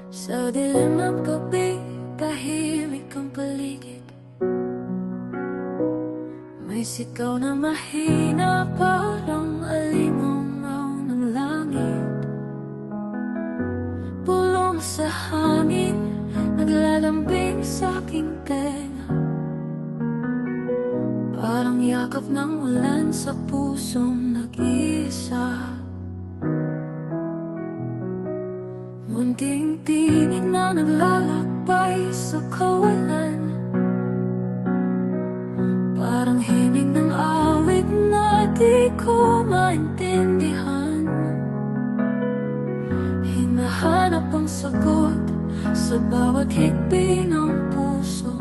Sa dilim ng gabi, tahimik ang paligid. May sigaw na mahina, parang alimangaw ng langit. Bulong sa hangin, naglalambing sa aking tenga. Parang yakap ng ulan sa pusong nag-iisa. Munting tinig na naglalakbay sa kawalan. Parang himig ng awit na di ko maintindihan. Hinahanap ang sagot sa bawat higbi ng puso.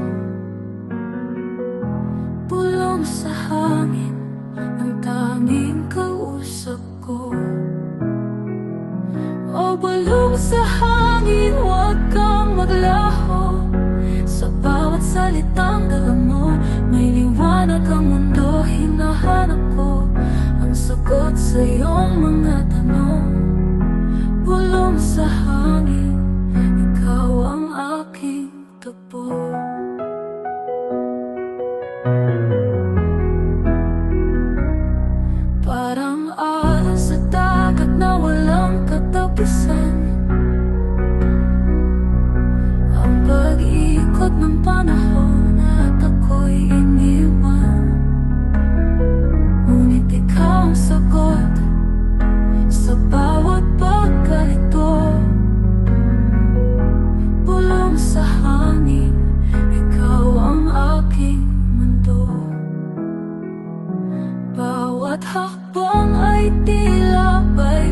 Bulong sa hangin ang tanging kausap ko. O bulong sa hangin, huwag kang maglaho. Sa bawat salitang dala mo, may liwanag ang mundo. Hinahanap ko ang sagot sa iyong mga tanong. Bulong sa hangin, ikaw ang aking takbo. Parang alas sa dagat na walang katapusan. Ang pag-ikot ng panahon at ako'y iniwan. Ngunit ikaw ang sagot sa bawat pagkalito. Bulong sa hangin, ikaw ang aking mundo. Bawat hakbang ay tila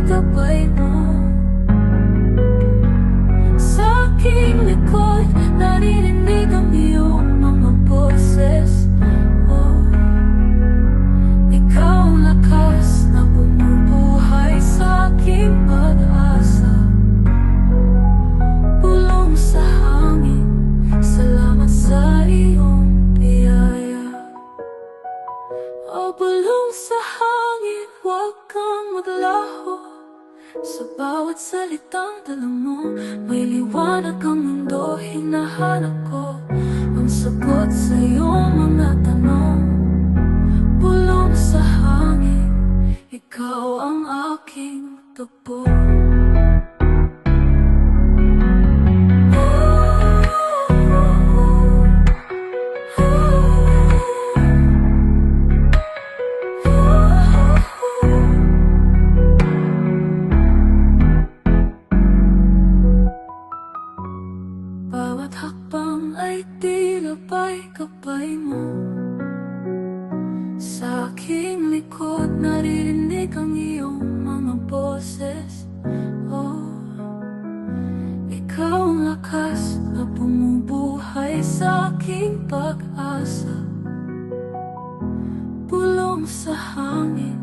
gabay mo. Sa aking likod, naririnig ang iyong mga boses. Oh, ikaw ang lakas na bumubuhay sa aking pag-asa. Bulong sa hangin, salamat sa iyong biyaya. O bulong sa hangin, huwag kang maglaho. Sa bawat salitang dala mo, may liwanag ang mundo. Hinahanap ko ang sagot sa iyong mga tanong. Bulong sa hangin, ikaw ang aking takbo. Bawat hakbang ay tila gabay mo. Sa aking likod, naririnig ang iyong mga boses. Oh, ikaw ang lakas na bumubuhay sa aking pag-asa. Bulong sa hangin,